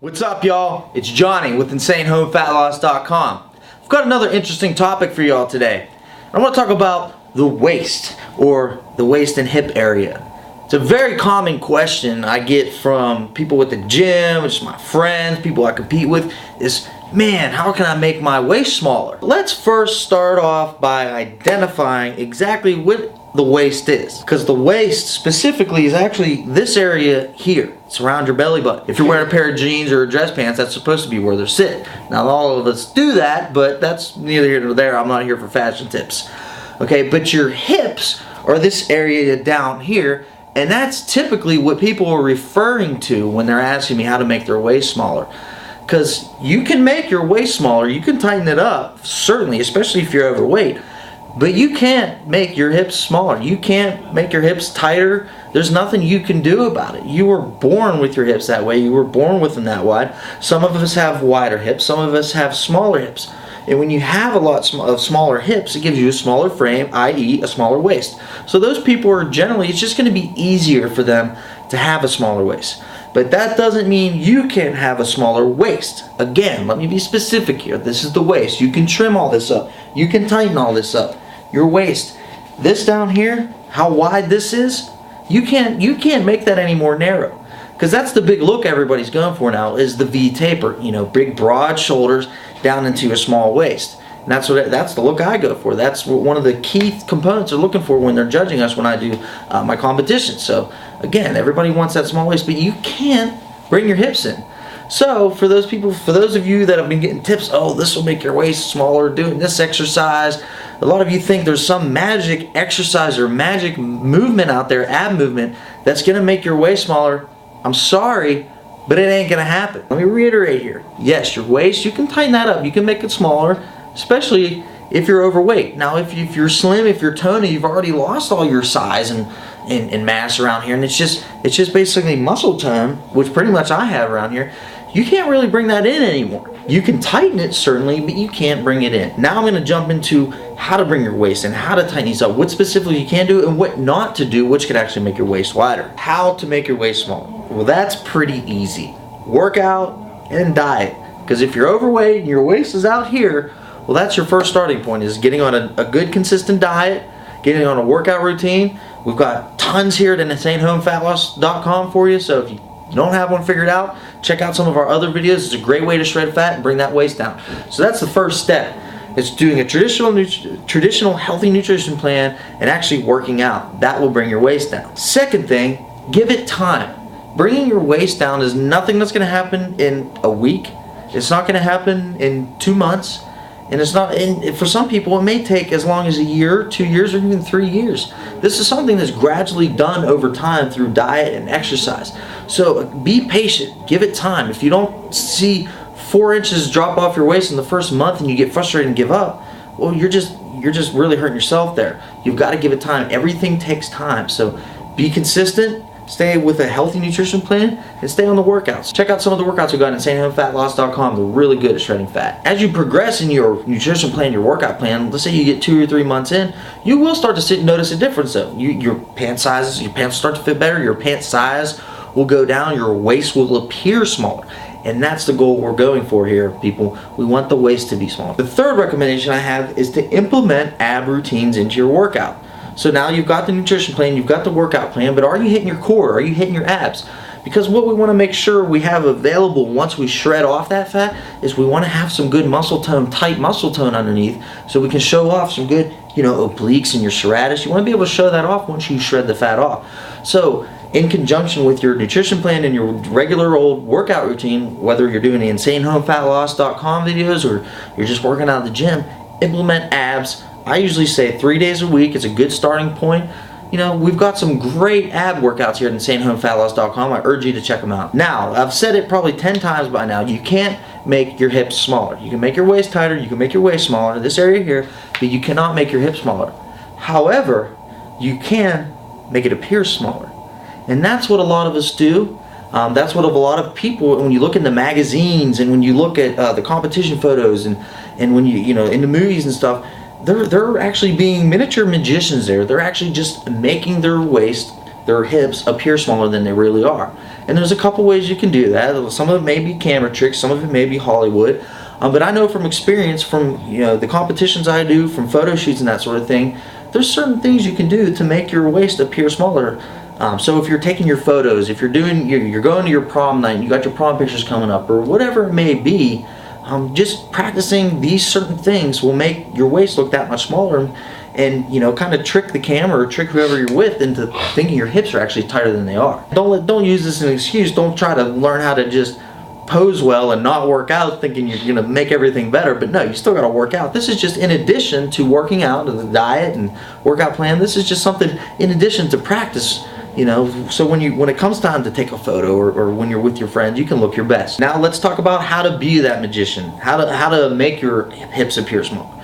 What's up, y'all? It's Johnny with InsaneHomeFatLoss.com. I've got another interesting topic for y'all today. I want to talk about the waist, or the waist and hip area. It's a very common question I get from people at the gym, just my friends, people I compete with, is, man, how can I make my waist smaller? Let's first start off by identifying exactly what the waist is, because the waist specifically is actually this area here. It's around your belly button. If you're wearing a pair of jeans or dress pants, that's supposed to be where they're sitting. Now, all of us do that, but that's neither here nor there. I'm not here for fashion tips. Okay, but your hips are this area down here, and that's typically what people are referring to when they're asking me how to make their waist smaller. Because you can make your waist smaller, you can tighten it up, certainly, especially if you're overweight. But you can't make your hips smaller. You can't make your hips tighter. There's nothing you can do about it. You were born with your hips that way. You were born with them that wide. Some of us have wider hips. Some of us have smaller hips. And when you have a lot of smaller hips, it gives you a smaller frame, i.e. a smaller waist. So those people are generally, it's just going to be easier for them to have a smaller waist. But that doesn't mean you can't have a smaller waist. Again, let me be specific here. This is the waist. You can trim all this up. You can tighten all this up. Your waist. This down here, how wide this is, you can't make that any more narrow. Because that's the big look everybody's going for now, is the V taper. You know, big broad shoulders down into a small waist. And that's the look I go for. That's one of the key components they're looking for when they're judging us when I do my competitions. So again, everybody wants that small waist, but you can't bring your hips in. So for those of you that have been getting tips, oh, this will make your waist smaller, doing this exercise. A lot of you think there's some magic exercise or magic movement out there, ab movement, that's going to make your waist smaller. I'm sorry, but it ain't going to happen. Let me reiterate here. Yes, your waist, you can tighten that up. You can make it smaller, especially if you're overweight. Now, if you're slim, if you're toned, you've already lost all your size and mass around here, and it's just basically muscle tone, which pretty much I have around here. You can't really bring that in anymore. You can tighten it, certainly, but you can't bring it in. Now I'm going to jump into how to bring your waist in, how to tighten these up, what specifically you can do, and what not to do, which could actually make your waist wider. How to make your waist smaller. Well, that's pretty easy. Workout and diet. Because if you're overweight and your waist is out here, well, that's your first starting point, is getting on a good, consistent diet, getting on a workout routine. We've got tons here at InsaneHomeFatLoss.com for you, so if you don't have one figured out, check out some of our other videos. It's a great way to shred fat and bring that waist down. So that's the first step. It's doing a traditional healthy nutrition plan and actually working out. That will bring your waist down. Second thing, give it time. Bringing your waist down is nothing that's going to happen in a week. It's not going to happen in 2 months. And it's not, and for some people, it may take as long as a year, 2 years, or even 3 years. This is something that's gradually done over time through diet and exercise. So be patient, give it time. If you don't see 4 inches drop off your waist in the first month and you get frustrated and give up, well, you're just really hurting yourself there. You've got to give it time. Everything takes time. So be consistent. Stay with a healthy nutrition plan and stay on the workouts. Check out some of the workouts we've got at InsaneHomeFatLoss.com. They're really good at shredding fat. As you progress in your nutrition plan, your workout plan, let's say you get 2 or 3 months in, you will start to notice a difference though. Your pant sizes, your pants start to fit better, your pant size will go down, your waist will appear smaller. And that's the goal we're going for here, people. We want the waist to be smaller. The third recommendation I have is to implement ab routines into your workout. So now you've got the nutrition plan, you've got the workout plan, but are you hitting your core? Are you hitting your abs? Because what we want to make sure we have available once we shred off that fat is we want to have some good muscle tone, tight muscle tone underneath, so we can show off some good, obliques and your serratus. You want to be able to show that off once you shred the fat off. So in conjunction with your nutrition plan and your regular old workout routine, whether you're doing the InsaneHomeFatLoss.com videos or you're just working out at the gym, implement abs. I usually say 3 days a week. It's a good starting point. We've got some great ab workouts here at InsaneHomeFatLoss.com. I urge you to check them out. Now, I've said it probably 10 times by now. You can't make your hips smaller. You can make your waist tighter. You can make your waist smaller, this area here, but you cannot make your hips smaller. However, you can make it appear smaller. And that's what a lot of us do. That's what a lot of people, when you look in the magazines and when you look at the competition photos and when you in the movies and stuff, they're actually being miniature magicians there. They're actually just making their waist, their hips appear smaller than they really are. And there's a couple ways you can do that. Some of it may be camera tricks, some of it may be Hollywood. But I know from experience, from the competitions I do, from photo shoots and that sort of thing, there's certain things you can do to make your waist appear smaller. So if you're taking your photos, if you're going to your prom night, and you got your prom pictures coming up, or whatever it may be, just practicing these certain things will make your waist look that much smaller, and kind of trick the camera or trick whoever you're with into thinking your hips are actually tighter than they are. Don't use this as an excuse. Don't try to learn how to just pose well and not work out thinking you're going to make everything better. But no, you still got to work out. This is just in addition to working out, to the diet and workout plan. This is just something in addition to practice. So when it comes time to take a photo or when you're with your friends, you can look your best. Now let's talk about how to be that magician, how to make your hips appear small.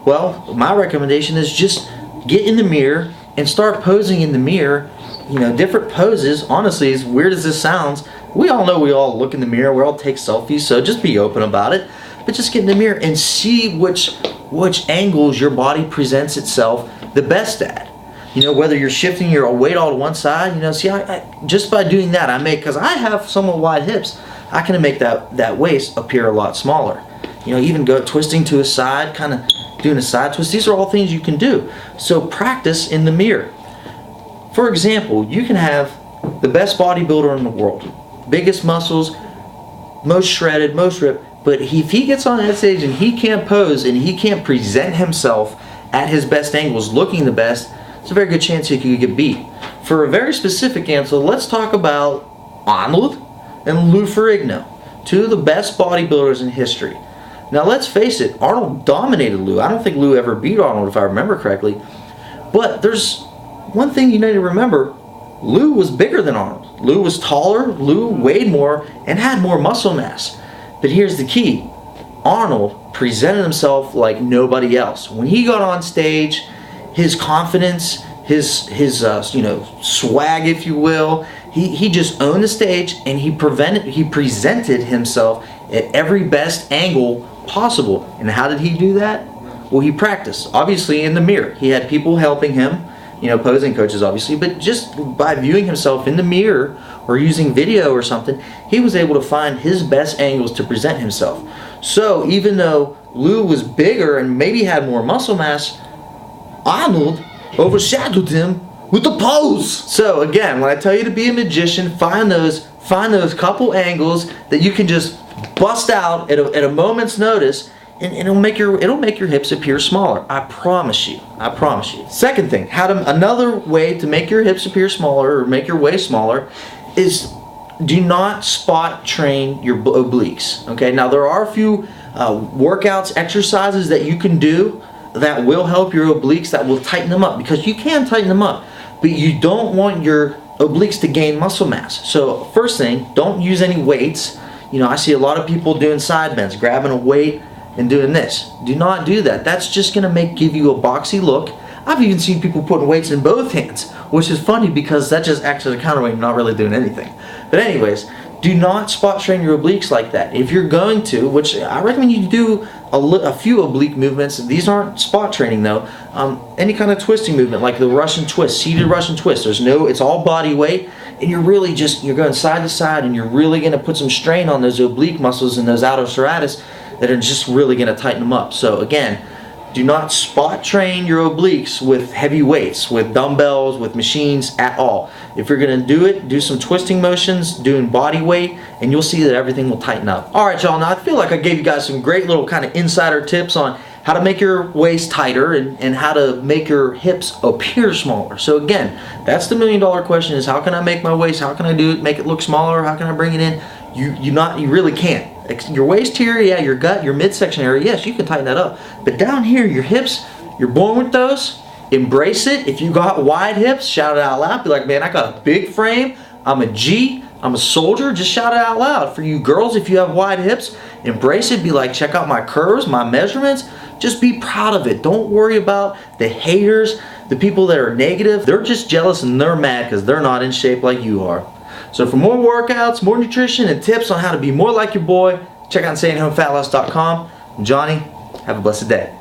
Well, my recommendation is just get in the mirror and start posing in the mirror. Different poses. Honestly, as weird as this sounds, we all know we all look in the mirror, we all take selfies, so just be open about it. But just get in the mirror and see which angles your body presents itself the best at. Whether you're shifting your weight all to one side, see, I just by doing that, because I have somewhat wide hips, I can make that waist appear a lot smaller. Even go twisting to a side, kind of doing a side twist. These are all things you can do. So practice in the mirror. For example, you can have the best bodybuilder in the world, biggest muscles, most shredded, most ripped, but if he gets on that stage and he can't pose and he can't present himself at his best angles, looking the best, it's a very good chance he could get beat. For a very specific answer, let's talk about Arnold and Lou Ferrigno, two of the best bodybuilders in history. Now let's face it, Arnold dominated Lou. I don't think Lou ever beat Arnold if I remember correctly. But there's one thing you need to remember. Lou was bigger than Arnold. Lou was taller, Lou weighed more, and had more muscle mass. But here's the key. Arnold presented himself like nobody else. When he got on stage, his confidence, his swag, if you will, he just owned the stage, and he presented himself at every best angle possible. And how did he do that? Well, he practiced, obviously, in the mirror. He had people helping him, posing coaches, obviously, but just by viewing himself in the mirror or using video or something, he was able to find his best angles to present himself. So even though Lou was bigger and maybe had more muscle mass, Arnold overshadowed him with the pose. So again, when I tell you to be a magician, find those couple angles that you can just bust out at a moment's notice, and it'll make your hips appear smaller. I promise you. Second thing, another way to make your hips appear smaller or make your waist smaller is do not spot train your obliques. Okay, now there are a few workouts, exercises that you can do that will help your obliques, that will tighten them up, because you can tighten them up, but you don't want your obliques to gain muscle mass. So first thing, don't use any weights. I see a lot of people doing side bends, grabbing a weight and doing this. Do not do that. That's just going to give you a boxy look. I've even seen people putting weights in both hands, which is funny because that just acts as a counterweight, not really doing anything. But anyways, do not spot train your obliques like that. If you're going to, which I recommend you do a few oblique movements. These aren't spot training though. Any kind of twisting movement, like the Russian twist, seated Russian twist. It's all body weight, and you're going side to side, and you're really going to put some strain on those oblique muscles and those outer serratus that are just really going to tighten them up. So again, do not spot train your obliques with heavy weights, with dumbbells, with machines at all. If you're going to do it, do some twisting motions, doing body weight, and you'll see that everything will tighten up. Alright y'all, now I feel like I gave you guys some great little kind of insider tips on how to make your waist tighter and how to make your hips appear smaller. So again, that's the $1 million question, is how can I make my waist, how can I do it, make it look smaller, how can I bring it in? You really can't. Your waist here, yeah, your gut, your midsection area, yes, you can tighten that up. But down here, your hips, you're born with those. Embrace it. If you got wide hips, shout it out loud. Be like, man, I got a big frame. I'm a G. I'm a soldier. Just shout it out loud. For you girls, if you have wide hips, embrace it. Be like, check out my curves, my measurements. Just be proud of it. Don't worry about the haters, the people that are negative. They're just jealous and they're mad because they're not in shape like you are. So for more workouts, more nutrition, and tips on how to be more like your boy, check out InsaneHomeFatLoss.com. I'm Johnny. Have a blessed day.